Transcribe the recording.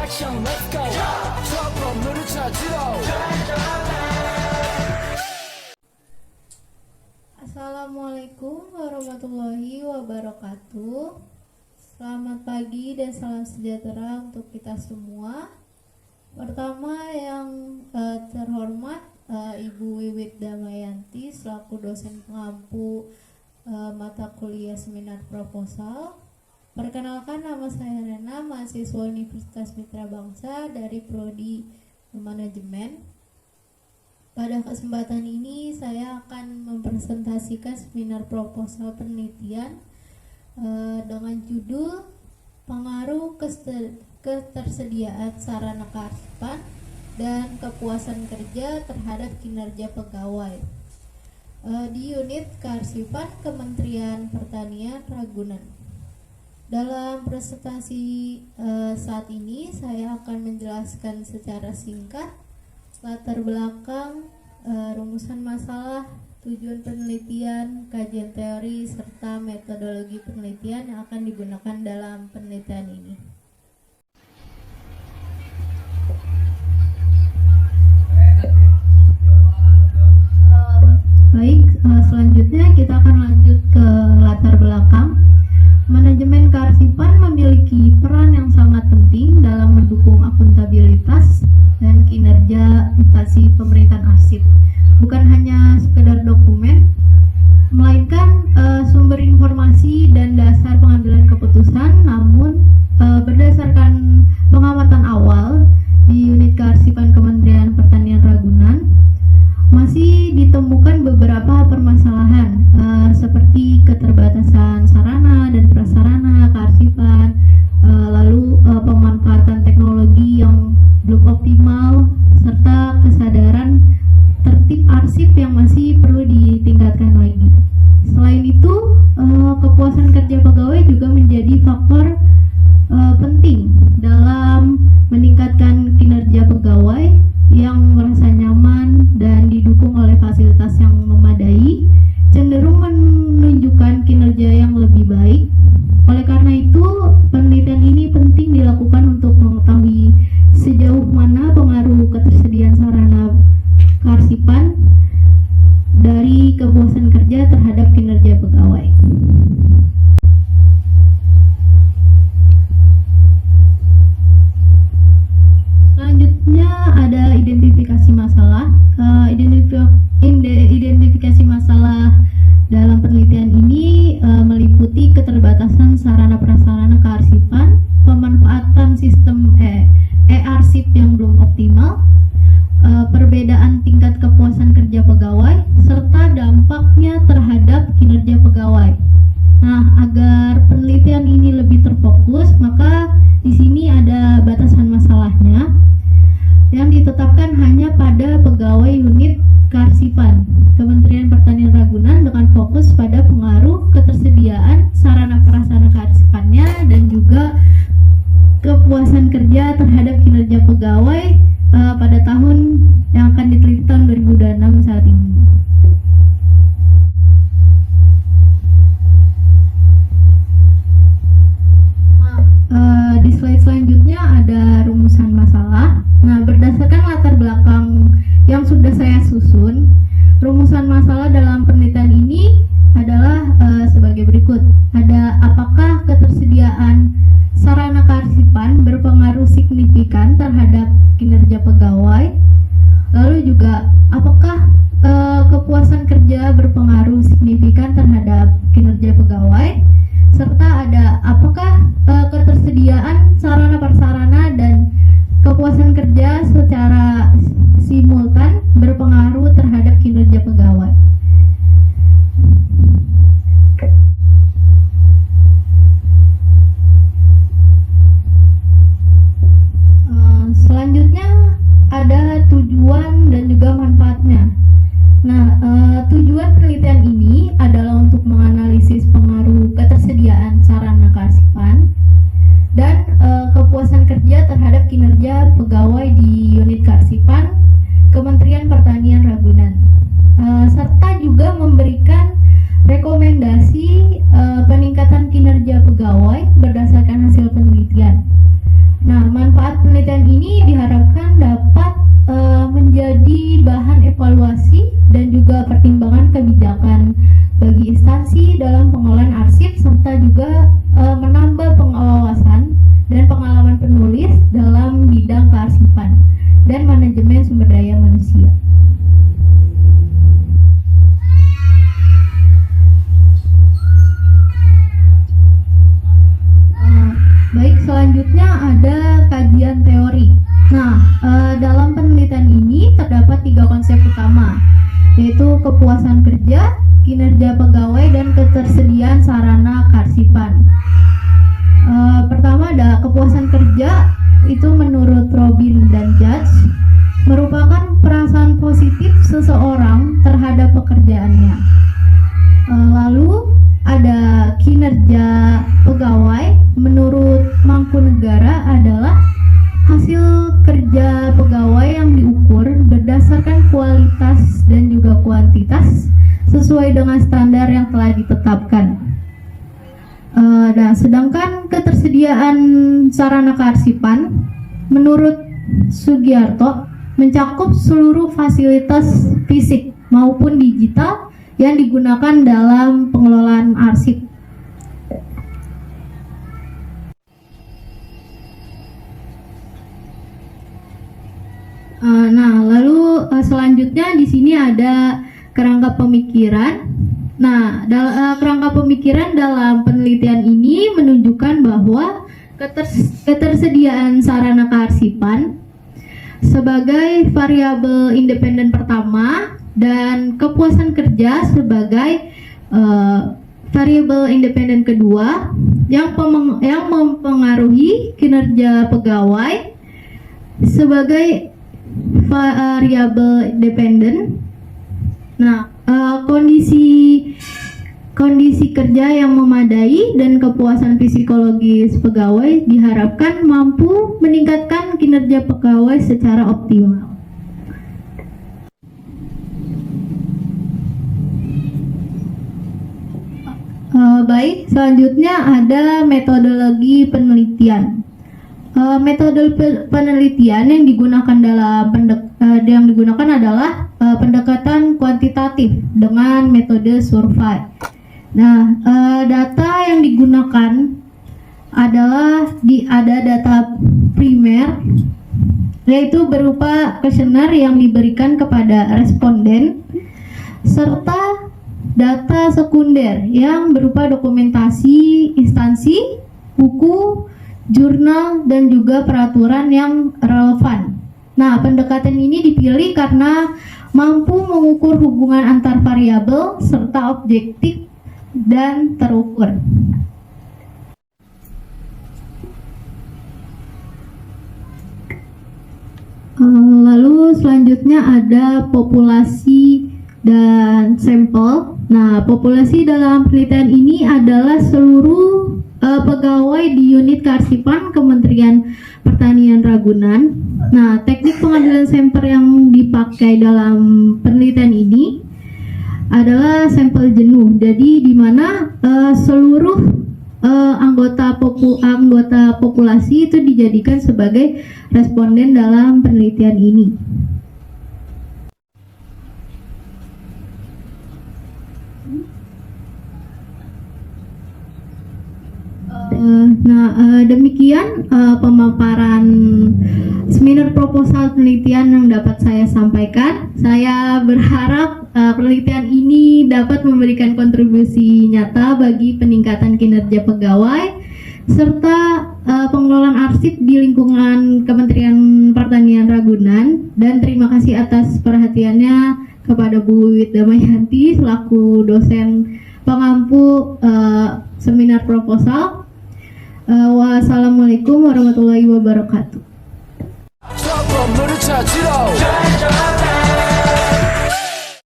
action, let's go. trouble 찾으러. Assalamualaikum warahmatullahi wabarakatuh. Selamat pagi dan salam sejahtera untuk kita semua. Pertama yang terhormat Ibu Wiwit Damayanti selaku dosen pengampu mata kuliah seminar proposal. Perkenalkan, nama saya Rena, mahasiswa Universitas Mitra Bangsa dari Prodi Manajemen. Pada kesempatan ini saya akan mempresentasikan seminar proposal penelitian dengan judul Pengaruh Ketersediaan Sarana Kearsipan dan Kepuasan Kerja Terhadap Kinerja Pegawai di unit Kearsipan Kementerian Pertanian Ragunan. Dalam presentasi saat ini saya akan menjelaskan secara singkat latar belakang, rumusan masalah, tujuan penelitian, kajian teori, serta metodologi penelitian yang akan digunakan dalam penelitian ini. Baik, selanjutnya kita akan lanjut ke latar belakang. Manajemen kearsipan memiliki peran yang sangat penting dalam mendukung akuntabilitas dan kinerja instansi pemerintahan arsip. Bukan hanya sekedar dokumen, melainkan sumber informasi dan dasar pengambilan keputusan. Namun berdasarkan pengamatan awal di unit kearsipan Kementerian Pertanian Ragunan, masih ditemukan beberapa permasalahan seperti keterbatasan sarana dan prasarana kearsipan, lalu pemanfaatan teknologi yang belum optimal, serta kesadaran tertib arsip yang masih perlu ditingkatkan lagi. Selain itu, kepuasan kerja pegawai juga menjadi faktor penting dalam meningkatkan kinerja pegawai yang merasa nyaman dan didukung oleh fasilitas yang memadai, cenderung menunjukkan kinerja yang lebih baik. Oleh karena itu, penelitian ini penting dilakukan untuk mengetahui sejauh mana pengaruh ketersediaan sarana kearsipan dari kepuasan kerja terhadap kinerja pegawai. Selanjutnya ada identifikasi masalah. Identifikasi masalah dalam penelitian ini meliputi keterbatasan sarana prasarana kearsipan, pemanfaatan sistem e-arsip yang belum optimal, perbedaan tingkat kepuasan kerja pegawai, serta dampaknya terhadap kinerja pegawai. Nah, agar penelitian ini lebih terfokus, maka di sini ada batasan masalahnya yang ditetapkan hanya pada pegawai unit kearsipan Kementerian Pertanian Ragunan dengan fokus pada pengaruh ketersediaan sarana prasarana kearsipannya dan juga kepuasan kerja terhadap kinerja pegawai pada tahun yang akan diteliti tahun 2026 saat ini. Di slide selanjutnya ada rumusan masalah. Nah, berdasarkan latar belakang yang sudah saya susun, rumusan masalah dalam penelitian ini adalah sebagai berikut. Ada apakah ketersediaan sarana kearsipan berpengaruh signifikan terhadap kinerja pegawai? Lalu juga apakah kepuasan kerja berpengaruh signifikan terhadap kinerja pegawai? Serta ada apakah ketersediaan sarana prasarana dan kepuasan kerja secara simultan berpengaruh terhadap kinerja pegawai. Selanjutnya ada tujuan dan juga manfaatnya. Nah, tujuan penelitian ini adalah untuk menganalisis pengaruh ketersediaan sarana kearsipan dan kepuasan kerja terhadap kinerja pegawai di unit kearsipan Kementerian Pertanian Ragunan, serta juga memberikan rekomendasi peningkatan kinerja pegawai berdasarkan hasil penelitian. Nah, manfaat penelitian ini diharapkan dapat menjadi bahan evaluasi dan juga pertimbangan kebijakan bagi instansi dalam pengelolaan arsip, serta juga menambah pengawasan dan pengalaman penulis dalam bidang kearsipan dan manajemen sumber daya manusia. Baik, selanjutnya ada kajian teori. Nah, dalam penelitian ini terdapat 3 konsep utama, yaitu kepuasan kerja, kinerja pegawai, dan ketersediaan sarana kearsipan. Pertama ada kepuasan kerja, itu menurut Robin dan Judge merupakan perasaan positif seseorang terhadap pekerjaannya. Lalu ada kinerja pegawai, menurut Mangkunegara adalah hasil kerja pegawai yang diukur berdasarkan kualitas dan juga kuantitas sesuai dengan standar yang telah ditetapkan. Nah, sedangkan ketersediaan sarana kearsipan menurut Sugiarto mencakup seluruh fasilitas fisik maupun digital yang digunakan dalam pengelolaan arsip. Nah, lalu selanjutnya di sini ada kerangka pemikiran. Nah, kerangka pemikiran dalam penelitian ini menunjukkan bahwa ketersediaan sarana kearsipan sebagai variabel independen pertama dan kepuasan kerja sebagai variabel independen kedua yang mempengaruhi kinerja pegawai sebagai variabel dependen. Nah, kondisi kerja yang memadai dan kepuasan psikologis pegawai diharapkan mampu meningkatkan kinerja pegawai secara optimal. Baik, selanjutnya ada metodologi penelitian. Metode penelitian yang digunakan adalah pendekatan kuantitatif dengan metode survei. Nah, data yang digunakan adalah ada data primer, yaitu berupa kuesioner yang diberikan kepada responden, serta data sekunder yang berupa dokumentasi instansi, buku, jurnal, dan juga peraturan yang relevan. Nah, pendekatan ini dipilih karena mampu mengukur hubungan antar variabel serta objektif dan terukur. Lalu selanjutnya ada populasi dan sampel. Nah, populasi dalam penelitian ini adalah seluruh pegawai di unit kearsipan Kementerian Pertanian Ragunan. Nah, teknik pengambilan sampel yang dipakai dalam penelitian ini adalah sampel jenuh. Jadi di mana seluruh anggota populasi itu dijadikan sebagai responden dalam penelitian ini. Demikian pemaparan seminar proposal penelitian yang dapat saya sampaikan. Saya berharap penelitian ini dapat memberikan kontribusi nyata bagi peningkatan kinerja pegawai serta pengelolaan arsip di lingkungan Kementerian Pertanian Ragunan. Dan terima kasih atas perhatiannya kepada Bu Wiwit Damayanti selaku dosen pengampu seminar proposal. Wassalamualaikum warahmatullahi wabarakatuh.